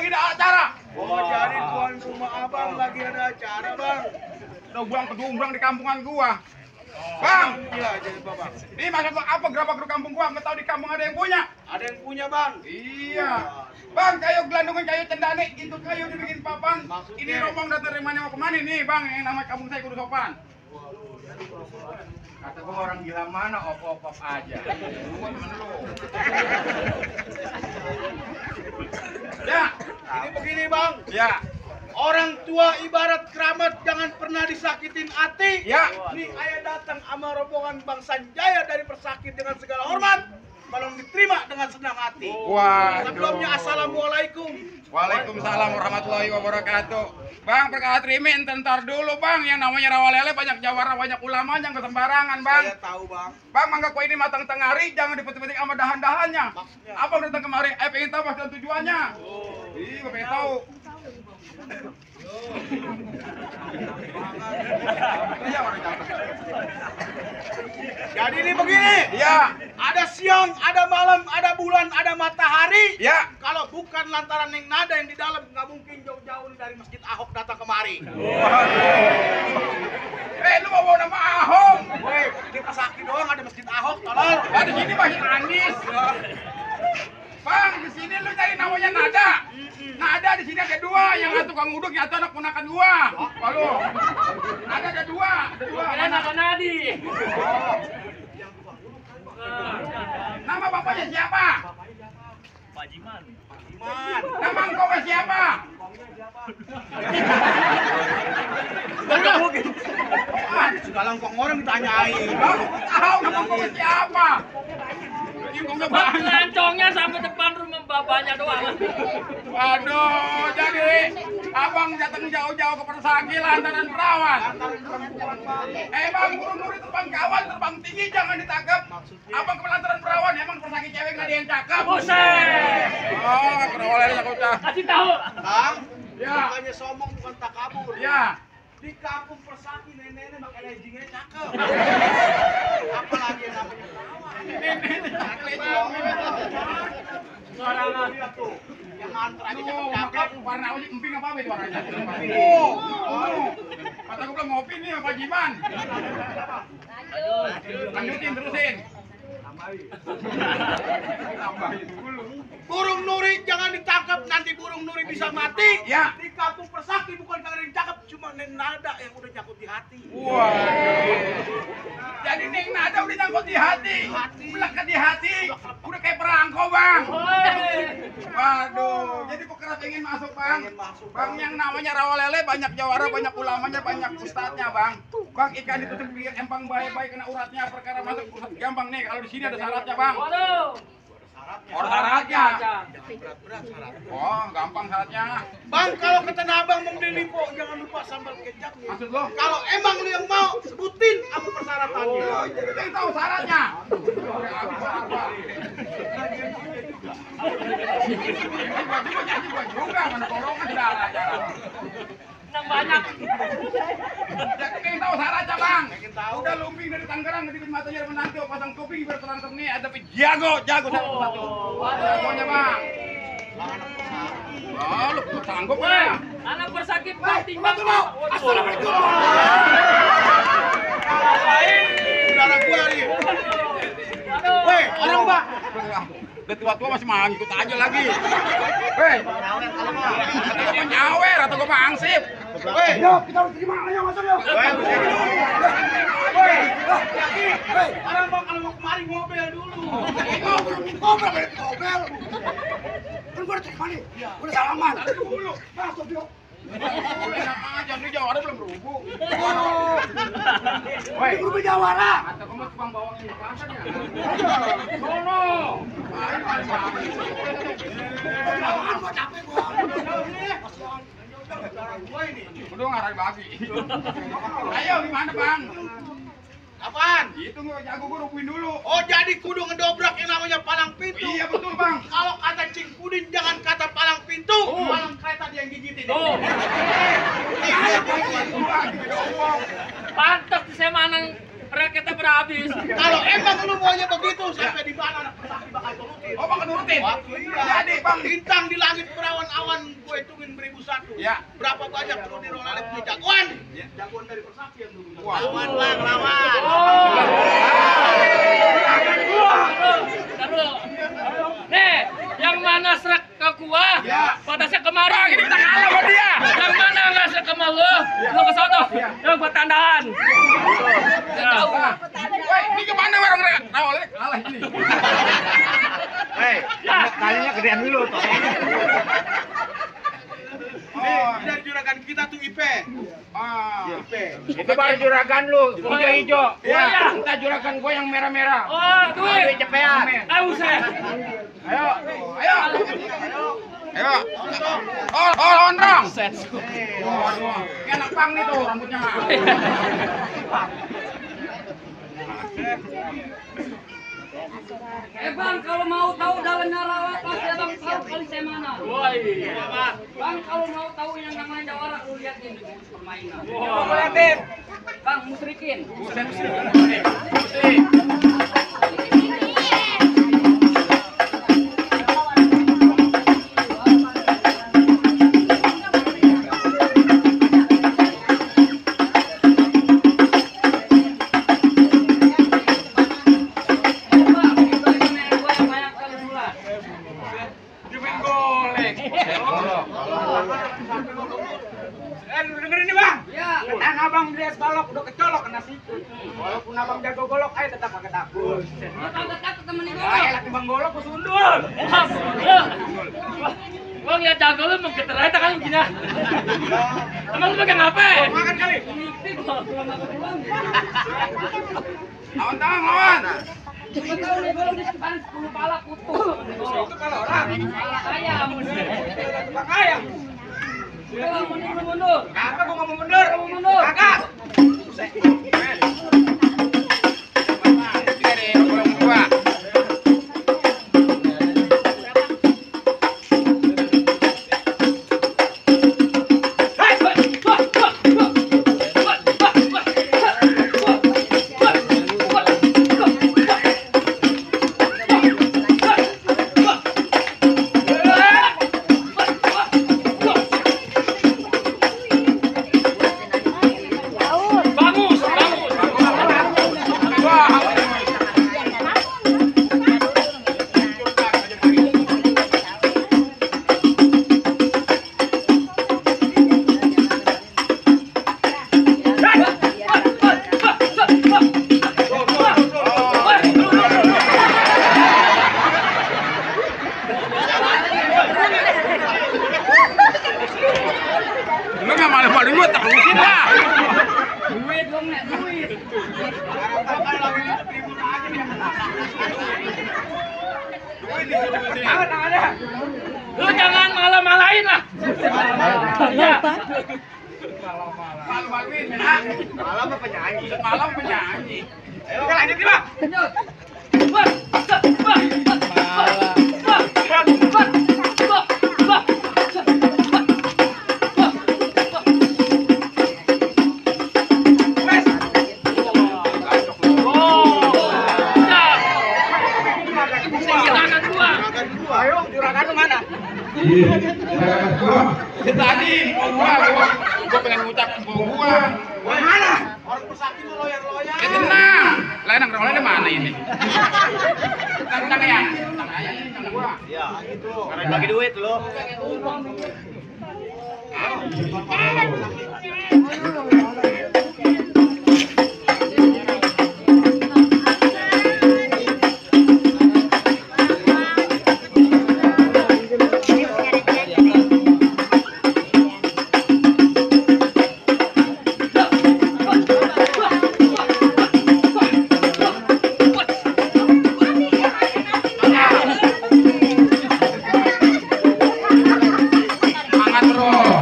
lagi ada acara. Oh, jadi tuan rumah abang lagi ada acara, Bang. Udah buang kedumbrang di kampungan gua. Bang, Iya, jadi Bang. ini maksud lo apa gerabak di kampung gua? Nggak tahu di kampung ada yang punya. Ada yang punya, Bang. Iya. Bang, kayu gelandungan, kayu cendane, itu kayu dibikin papan. Maksudnya? Ini rombong dari mana mau kemana nih, Bang? Yang nama kampung saya kudu sopan. Kata gua orang gila mana, op-op aja. Gua temen lu. Ya, Ini begini, Bang. ya, Orang tua ibarat keramat, jangan pernah disakitin hati. ya. Nih, ayah datang sama rombongan Bang Sanjaya dari Persakit dengan segala hormat. Tolong diterima dengan senang hati. Wah. Sebelumnya, Assalamualaikum. Waalaikumsalam warahmatullahi wabarakatuh. Bang, perkara terima entar dulu, Bang. Yang namanya Rawalele banyak jawara, banyak ulama, jangan kesembarangan, Bang. Saya tahu, Bang. Bang, mangga kue ini matang tengah hari, jangan dipetik-petik sama dahan-dahannya. Maksudnya? Abang datang kemari, pengen tahu maksud dan tujuannya. Ih, gua pengen tahu. Iya, orang jatuh. Jadi ini begini. Iya, Ada siang, ada malam, ada bulan, ada matahari. iya. Kalau bukan lantaran Neng Nada yang di dalam, nggak mungkin jauh-jauh dari Masjid Ahok datang kemari. Lu mau bawa nama Ahok? Woi, di Persakit doang ada Masjid Ahok, tolong. Di sini Masjid Anies. Bang, di sini lu cari namanya Nada. Nada di sini ada dua, yang satu Kang Uduk, yang satu anak ponakan gua. Walu. Nada ada dua. Kalian apa Nadi? Nama bapaknya siapa? Pak Jiman. Iman. Nama engkau siapa? Segala ngkong orang ditanyain. Aku tahu nama engkau siapa. Engkongnya banyak. Lancongnya sampai depan rumah bapaknya doang. Waduh, jadi abang datang jauh-jauh ke Persagi lantaran perawan. Bang, burung nuri terbang kawan, terbang tinggi, jangan ditangkap. Abang ke lantaran perawan, emang Persagi cewek nggak ada yang cakep. Buset. Oh, kerawalnya aku udah. Kasih tahu. Bang, Ya. bukannya sombong, bukan takabur. Ya, Di kampung Persaki nenek-nenek makan leggingnya cakep. Apalagi yang namanya perawan. Suara lihat tuh. Yang mantra aja cakep-cakep. warna uji emping apa itu warnanya? Oh, Kata gue bilang ngopi nih Pak Jiman. Lanjutin terusin. Tambahin dulu. burung nuri jangan ditangkap, nanti burung nuri bisa mati. Ya. Di kampung Persaki bukan kalian yang cakep, cuma Neng Nada yang udah nyangkut di hati. Waduh. Jadi Neng Nada udah nyangkut di hati. Melekat di hati. Udah kayak perangko, Bang. Waduh. Jadi pekerja pengen masuk, Bang. Pengen masuk, Bang, yang namanya Rawalele banyak jawara, banyak ulamanya, banyak ustadznya, Bang. Bang, ikan itu bikin empang baik-baik kena uratnya, perkara masuk pusat gampang nih. Kalau di sini ada syaratnya, Bang. Waduh. Oh, syaratnya. Berat-berat syarat. Oh, gampang syaratnya. Bang, kalau ke Tanah Abang mau beli lipo, jangan lupa sambal kecapnya. Maksud lo? Kalau emang lu yang mau, sebutin apa persyaratannya. Oh, jadi pengen tahu syaratnya. Gua juga mana tolongan sudah ada. Senang banyak. Jadi pengen tahu syaratnya, Bang. Pengen tahu. Udah lumping dari Tangerang, di matanya ada menantu, pasang kuping berterang nih, ada jago satu. Jagonya, Bang. Oh, lu sanggup Woi, ya? anak bersakit penting banget. Assalamualaikum. Saudara gua nih. Aduh. Woi, orang Mbak. Udah tua-tua masih mau ngikut aja lagi. Hei, kata gua nyawer atau gua mangsip. Woi, Kita harus terima ayo masuk yuk. woi. Orang Mbak kalau mau kemari ngobel dulu. Ngobel. Kan gua udah terima nih. Udah salaman. Dulu. Masuk yuk. Enak aja nih jawara belum berhubung. Woi, guru jawara. Kata gua tukang bawang ini pasar ya. Sono. Salaman gua capek gua. Udah ngarai bagi. Ayo gimana, Bang? Apaan? Itu nggak jago gua rubuhin dulu. Oh, jadi kudu ngedobrak yang namanya palang pintu. Iya betul, Bang. Kalau kata Cing Pudin jangan kata palang pintu, palang kereta dia yang gigitin. Oh. Pantas di Semanang raketnya berhabis. Kalau emang lu maunya begitu, sampai di mana anak Persaki bakal turutin. Oh, Bang nurutin. Iya. Jadi, Bang. Bintang di langit berawan-awan gue hitungin 1001. Ya. Berapa banyak perlu diroleh punya jagoan? Ya. Jagoan dari Persaki yang dulu. Wah. Lawan. Taruh. Nih, yang mana serak ke gua? Ya. Pada saya kemari. Bang, ini kita kalah sama dia. Yang mana nggak serak ke lu? Lu ke sono. Yang gua tandaan. Tahu. Woi, ini kemana orang mereka? Oleh kalah ini. Hei, kalinya gedean dulu toh. Oh, dari juragan kita tuh IP. IP. Itu baru juragan lu, hijau-hijau. Ya, kita juragan gue yang merah-merah. Oh, duit. Cepean. Ayo, saya. Ayo. Oh, ondrong. Waduh, ini anak pang nih tuh rambutnya. Bang, kalau mau tahu daun narawat pasti abang tahu kali saya mana. Woi, Pak. Bang, kalau mau tahu yang namanya jawara, lu liatin di permainan. Mau liatin. Bang, musrikin. Dengerin nih bang. Ya. Tenang abang beli es balok udah kecolok kena situ. Walaupun abang jago golok, ayo tetap kagak takut. Lu kagak takut temen ini Ayo laki bang golok ku sundul. Gua lihat jago lu mau geter aja kan gini. Emang lu pakai apa? Makan kali. Lawan tangan, lawan. Cuma tahu nih kalau disimpan 10 pala putus. Itu kalau orang. Pala ayam. Bang ayam. Udah mundur. Kenapa gua ngomong mundur? Mundur. Kagak. Lu nggak malu-malu lu terusin lah. Duit dong, Nek, duit. Lu jangan malah-malahin lah. Ya. Malu-maluin, ya. Malam apa penyanyi? Malam penyanyi. Ayo lanjut nih bang. Ayo juragan lu mana? Tadi gua pengen ngucap gua. Mana? Orang Persaki tuh loyal. Ya tenang. Lah enak oleh mana ini? Tenang ya. Tenang aja ini tenang gua. Ya gitu. Karena bagi duit lo. Semangat bro, semangat.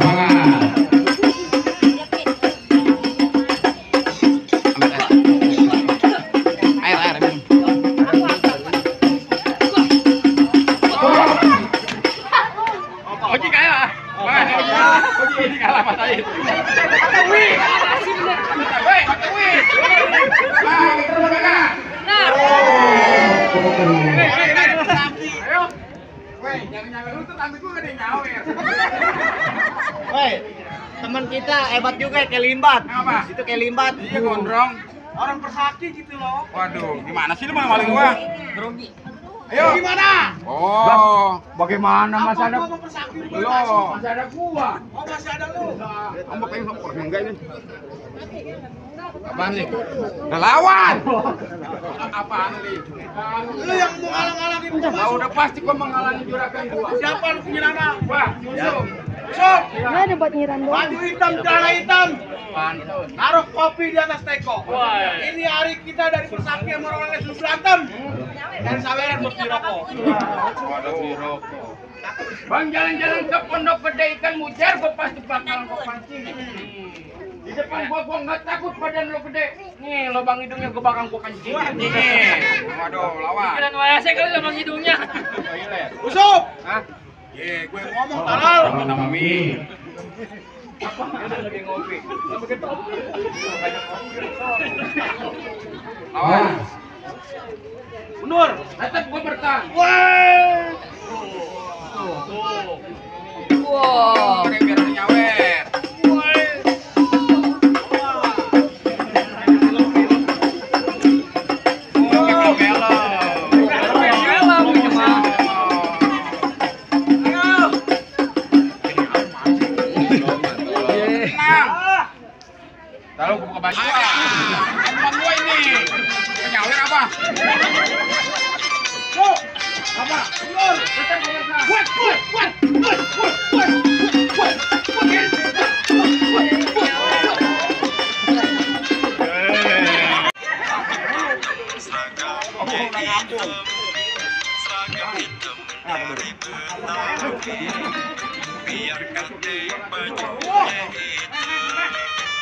Air minum. Oji kalah. Oji kalah Mas Said. Wih, wih. Nah, terus Weh, jangan nyawer lu tuh tapi gua gak ada yang nyawer. Woi, teman kita hebat juga kayak Limbat. Apa? Itu kayak Limbat. Iya gondrong. Orang Persaki gitu loh. Waduh, gimana sih lu maling gua? Grogi. Ayo. Gimana? Oh, Bagaimana Mas Apa ada? gua sama Persaki lu? belum. Masih ada gua. Oh, masih ada lu. Kamu kayaknya sopor enggak ini? Apaan nih? Ngelawan. Apaan nih? Lu yang mau ngalang-ngalangin gua. Ah, udah pasti gua menghalangi juragan gua. Siapa lu punya nama? Wah, Yusuf. Sob, Nggak ada buat nyiram doang. baju hitam, celana hitam. Pantun. Taruh kopi di atas teko. Wah. Ini hari kita dari Persaki sama orang lain berantem. Dan saweran buat dirokok. Waduh, Bang jalan-jalan ke Pondok Gede ikan mujar gua pasti bakalan gua pancing. Di depan gua nggak takut badan lo gede. Nih, lubang hidungnya gua bakal gua kencing. Nih. Waduh, lawan. Pikiran WC kali lubang hidungnya. Usop. Hah? Ye, gue Ngomong talal. nama Mi. Lawan. Mundur. Tetap gue bertahan. Wah. Wow. Biar ada nyawer. Tahu gue buka baju gua. Teman gua ini. Nyawer apa? Apa? Mundur. Tetap gue bertahan.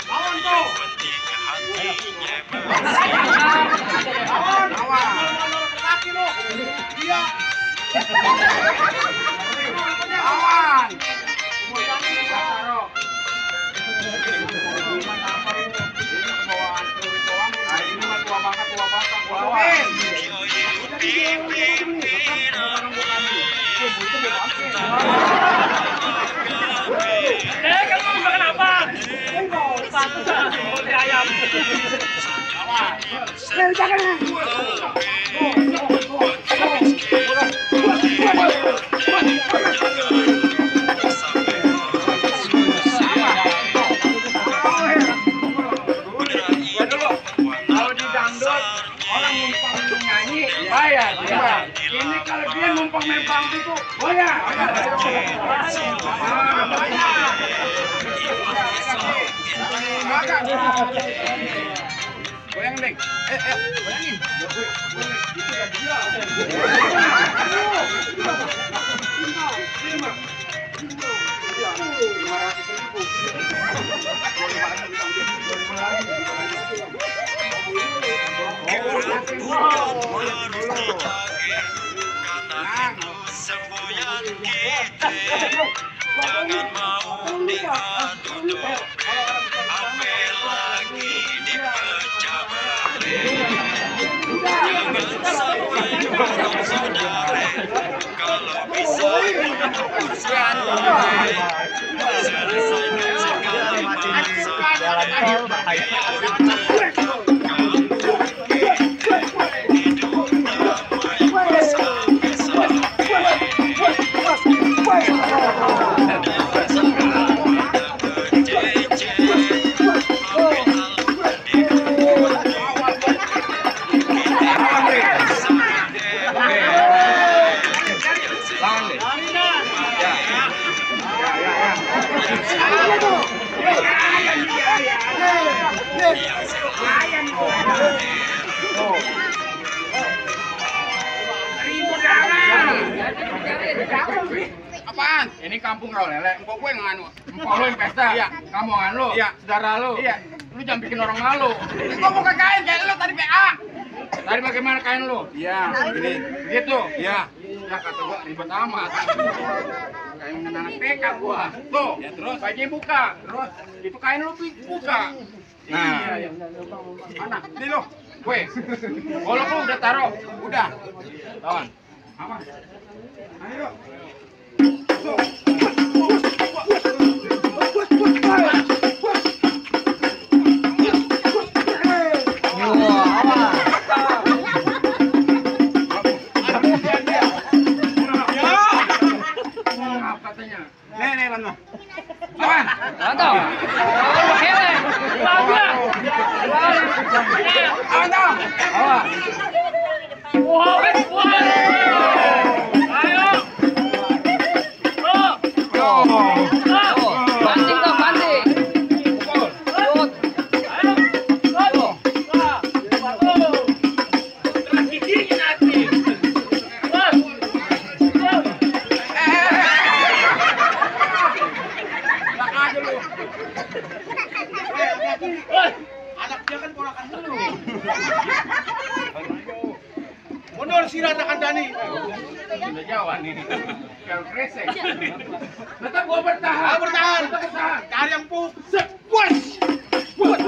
Lawan tuh. Lawan. Persaki lu. Iya. Lawan. Ini mah tua bangka gua lawan. Kamu mau makan apa? Pantesan roti ayam. Kalau di dangdut orang numpang nyanyi bayar. Ini kalau dia numpang main panggung itu bayar. Goyang deh. Goyangin. Jangan mau diadu domba, apalagi dipecah belah. Jangan sampai dipotong saudara, kalau bisa urusan selesaikan segala masalah. Apaan? Ini kampung kau lele. Empok gue nganu. Empok lu yang pesta. Iya. Kamu nganu. Iya. Saudara lu. Iya. Lu jangan bikin orang malu. Gua mau ke kain kayak lu tadi PA. Tadi bagaimana kain lu? Iya. Begini. Begitu. Iya. Ya kata gua ribet amat. Kayak anak TK gua. Tuh. Ya terus. Baju buka. Terus. Itu kain lu buka. Nah. Mana? Ini lu. Gue. Golok lu udah taruh. Udah. Lawan. Apa? Ayo. Nih, Lan. Awan. Mantap. Hele. Bagus. Awan dong. Awan. Wah, ayo. Banting dong, banting. Ayo. Giginya nanti. Aja lu. Anak dia kan ponakan dulu. Mundur sirah anak Dani. Sudah Jawa nih. Kalau kresek. Tetap gua bertahan. Bertahan. Tetap bertahan. Cari yang puk. Puas. Puas.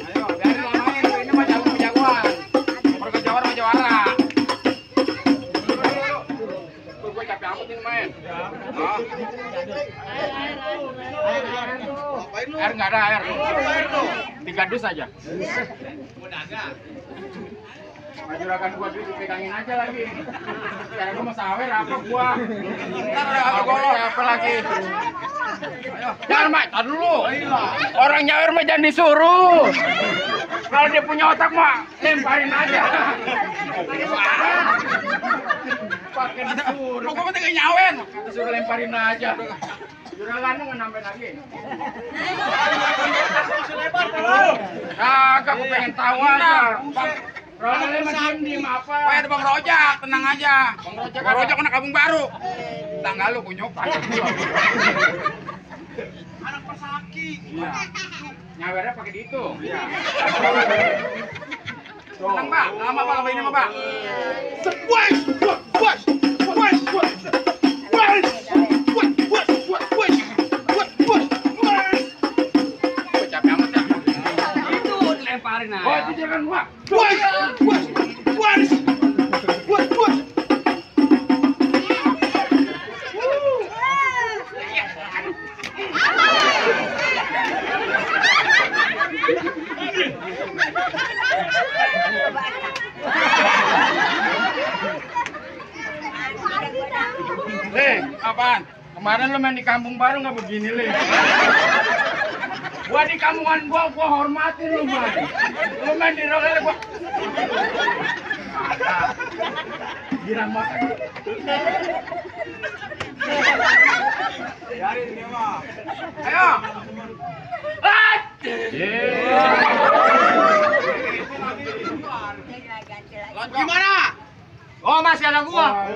Ayo, biarin lah main. Ini mah jagoan. Perkejawan mah jawara. Gue capek amat ini main. Air nggak ada air. 3 dus aja. Juragan gua dulu dipegangin aja lagi. Karena gua mau sawer apa gua. Ntar ada golok apa lagi. Ayo, jangan mak, tar dulu. Orang nyawer mah jangan disuruh. Kalau dia punya otak mah lemparin aja. Pakai disuruh. Kok gua mesti nyawer? Disuruh lemparin aja. Juragan nggak nambahin lagi. Kagak, gua pengen tahu aja. Rolnya masih diem apa? Ada Bang Rojak, tenang aja. Bang Rojak anak Kampung Baru. Tanggal lu punya Anak persaki. Iya. Nyawernya pakai dihitung. Iya. Tenang, Pak. Lama Pak, lama ini mah, Pak. Capek amat ya. Itu dilemparin aja. Oh, itu jangan, Pak. Apaan? Kemarin lu main di Kampung Baru nggak begini, Le? Gua di kampungan gua hormatin lu, Man. Lu main di roller gua. Girang banget. Biarin dia mah. Ayo. Gimana? Oh, masih ada gua.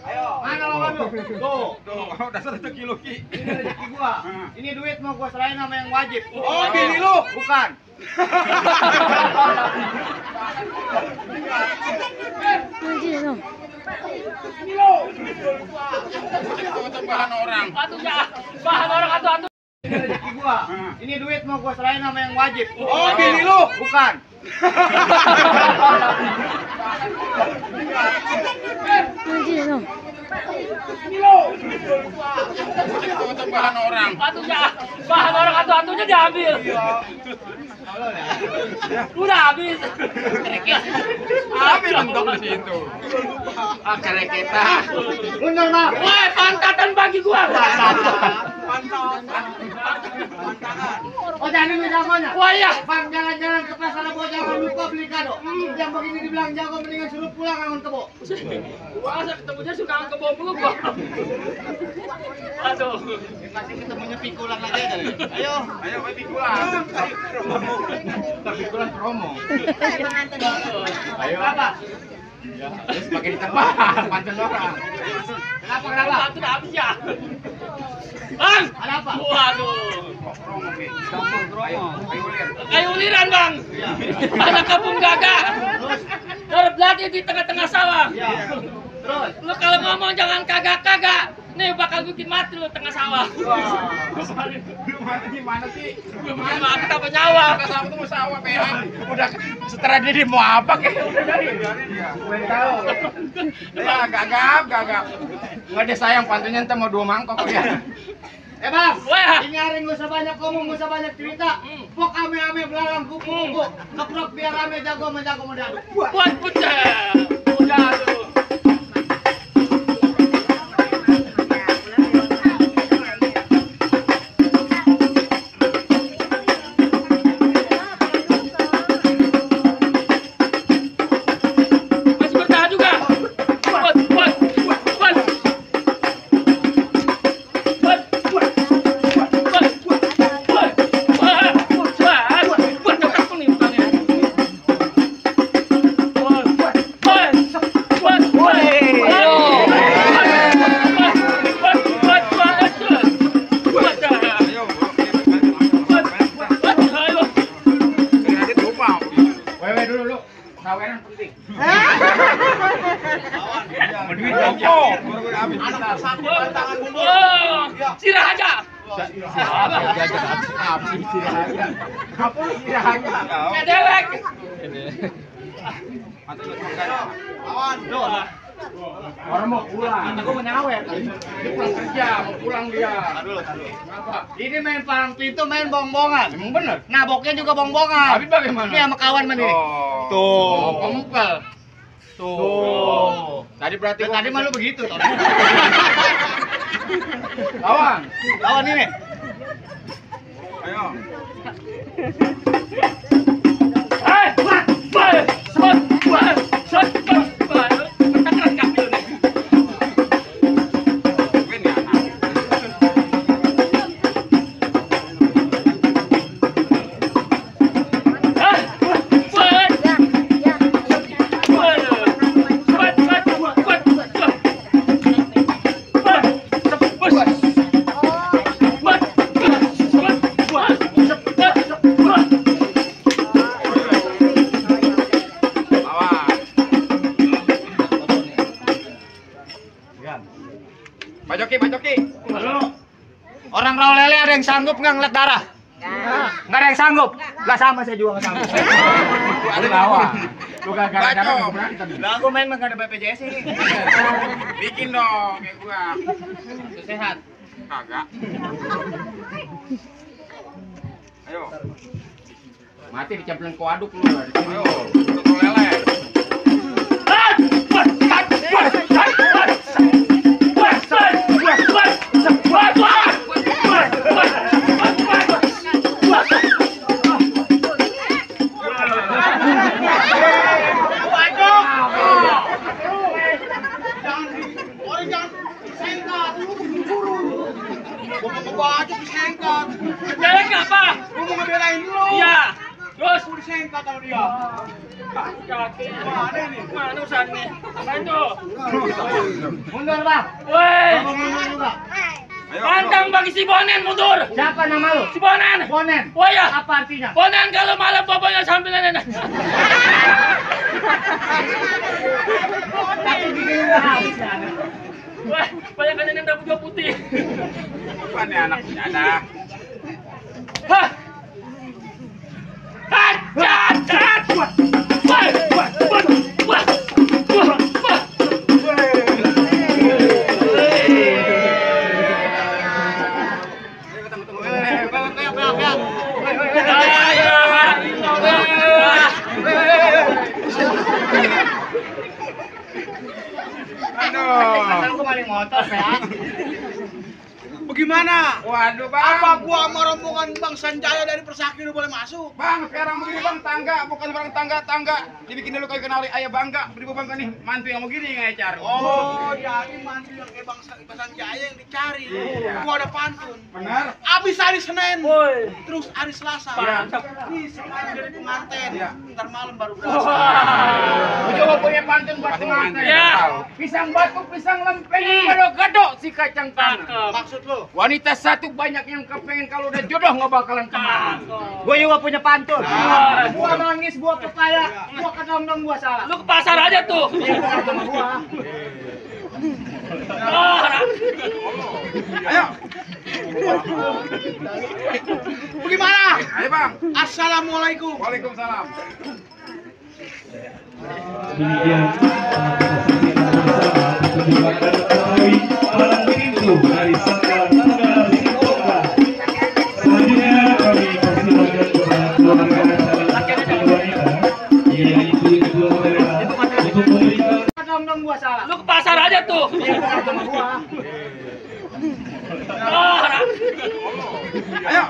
Ayo. Mana lawan lu? Tuh. Dasar 1 kilo ki. Ini rezeki gua. Ini duit mau gua serahin sama yang wajib. Oh, bini lu. Bukan. Itu bahan orang. Bahan orang atu-atu. Ini rezeki gua. Ini duit mau gua serahin sama yang wajib. Oh, bini lu. Bukan. Itu bahan orang. Bahan orang atu-atunya diambil. Udah habis. Habis untuk di situ. Kereketan. Bener, Mak. Woi, pantatan bagi gua. Oh, jangan minta mana? Wah, iya. Bang, jalan-jalan ke pasar Rebo, jangan lupa beli kado. Yang begini dibilang jago, mendingan suruh pulang angon kebo. Gua asal ketemunya suka ke bawah mulu gua. Aduh. Masih ketemunya pikulan lagi aja. Ayo. Ayo, baik pikulan. Pikulan promo. Ayo. Apa? Ya, terus pakai ditebak, pantun orang. Kenapa? Satu udah habis ya. Bang, Ada apa? waduh. Promo, Ki. Ayo, ayo ulir. Kayu uliran, Bang. Anak kampung gagak. Terbelatih di tengah-tengah sawah. Ya. Terus? Lu kalau ngomong jangan kagak-kagak. Nih bakal bikin mati lu tengah sawah. Belum mati gimana sih? Belum mati apa nyawa. Kita sawah tuh mau sawah PH. Udah setelah dia mau apa kayak udah dari. Gue tahu. Ya gagap. Nggak ada sayang pantunya entar mau 2 mangkok ya. Bang, Wah. ini hari nggak usah banyak ngomong, nggak usah banyak cerita. Pok ame belalang kupu-kupu, keprok biar rame jago mendadak. Buat pecah. Udah tuh. Masih bertahan juga. Buat. Wewe dulu lu. Saweran penting. Menduit jauh. Anak satu tangan mundur. Sirah aja. Apa istirahatnya? Kedelek. Awan, Orang mau pulang. Aku mau nyawer. Dia pulang kerja, mau pulang dia. Kenapa? ini main palang pintu, main bong-bongan. Emang bener? Naboknya juga bong-bongan. Tapi bagaimana? Ini sama kawan mana ini? Oh, kempel. Tuh. Tadi berarti Tadi malu begitu, Ton. lawan. Lawan ini. Ayo. Win ya. Lawan. Pak Joki. Orang rawa lele ada yang sanggup nggak ngeliat darah? Nggak ada yang sanggup. Nggak sama saya juga nggak sanggup. Ada lawan. Lu gara-gara berani tadi. Lah aku main nggak ada BPJS ini. Bikin dong kayak gua. Sehat. Kagak. Ayo. Mati dicemplung ke waduk lu. Ayo, untuk lele. Kedelek apa? Gua mau ngebelain lu. Iya. Terus Aku disengkat sama dia. kaki. Mana urusannya? Main tuh. Mundur, Bang. Woi. Mau mundur juga. Pantang bagi si Bonen mundur. Siapa nama lu? Si Bonen. Bonen. Oh ya. Apa artinya? Bonen kalau malam bapaknya sambilan. Tapi bikin udah habis ya. Wah, banyak kan yang rambut gua putih. Bukan ya anak ada. Hah. Cat. Wah. Asal gua maling motor, ya. Bagaimana? Waduh bang. Apa gua sama rombongan Bang Sanjaya dari Persaki lu boleh masuk? Bang, sekarang begini bang, tangga, bukan barang tangga. Dibikin dulu kayak kenali ayah bangga. Beribu bangga nih, mantu yang begini yang ngecar. Oh, jadi mantu yang kayak Bang Sanjaya yang dicari. Iya. Gua ada pantun. Benar? Abis hari Senin, Woi. terus hari Selasa. Mantap. Nih, semuanya dari pengantin. Iya. Ntar malam baru berasa. Gua coba punya pantun buat pengantin. Ya. Pisang batu, pisang lempeng, gado-gado si kacang tanah. Maksud lu? Wanita satu banyak yang kepengen kalau udah jodoh nggak bakalan kemana. Gua juga punya pantun. Nah. Gua nangis, gua pepaya, gua kedong-dong, gua salah. Lu ke pasar aja tuh. Gua. Ayo. Bagaimana? Ayo bang. Assalamualaikum. Waalaikumsalam. Demikian menunjukkan Betawi Palang Pintu dari Sanggar tanggal 15. Selanjutnya kami persilakan kepada keluarga calon wanita yaitu kedua mereka untuk memberikan. Lu ke pasar aja tuh. Ayo.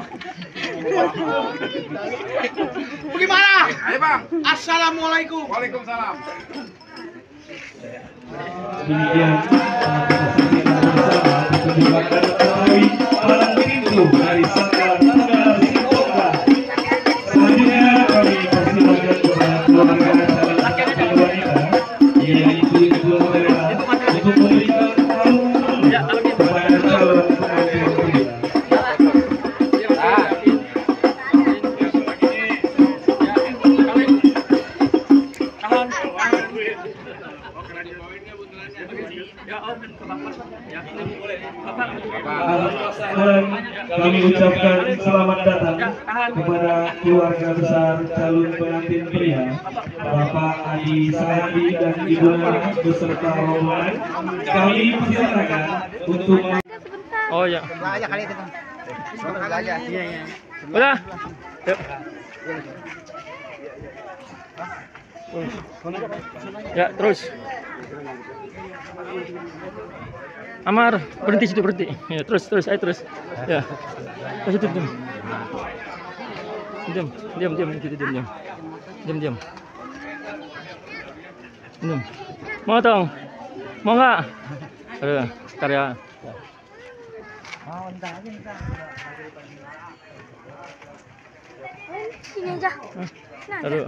Bagaimana? Ayo bang. Assalamualaikum. Waalaikumsalam. Demikian menunjukkan Betawi Palang Pintu dari Sanggar tanggal 15. Selanjutnya kami persilakan kepada keluarga calon wanita yaitu kedua mereka untuk memberikan kepada calon pengantin pria. Dan kami ucapkan selamat datang kepada keluarga besar calon pengantin pria Bapak Adi Sayadi dan Ibu Nana beserta rombongan. Kami persilakan untuk Oh ya. Udah. Yuk. Ya, terus. Amar, berhenti situ, berhenti. Ya, terus, ayo terus. Ya. Terus itu diam. Diam, gitu diam. Diam. Mau dong? Mau nggak? Aduh, ntar ya. Sini aja. Aduh.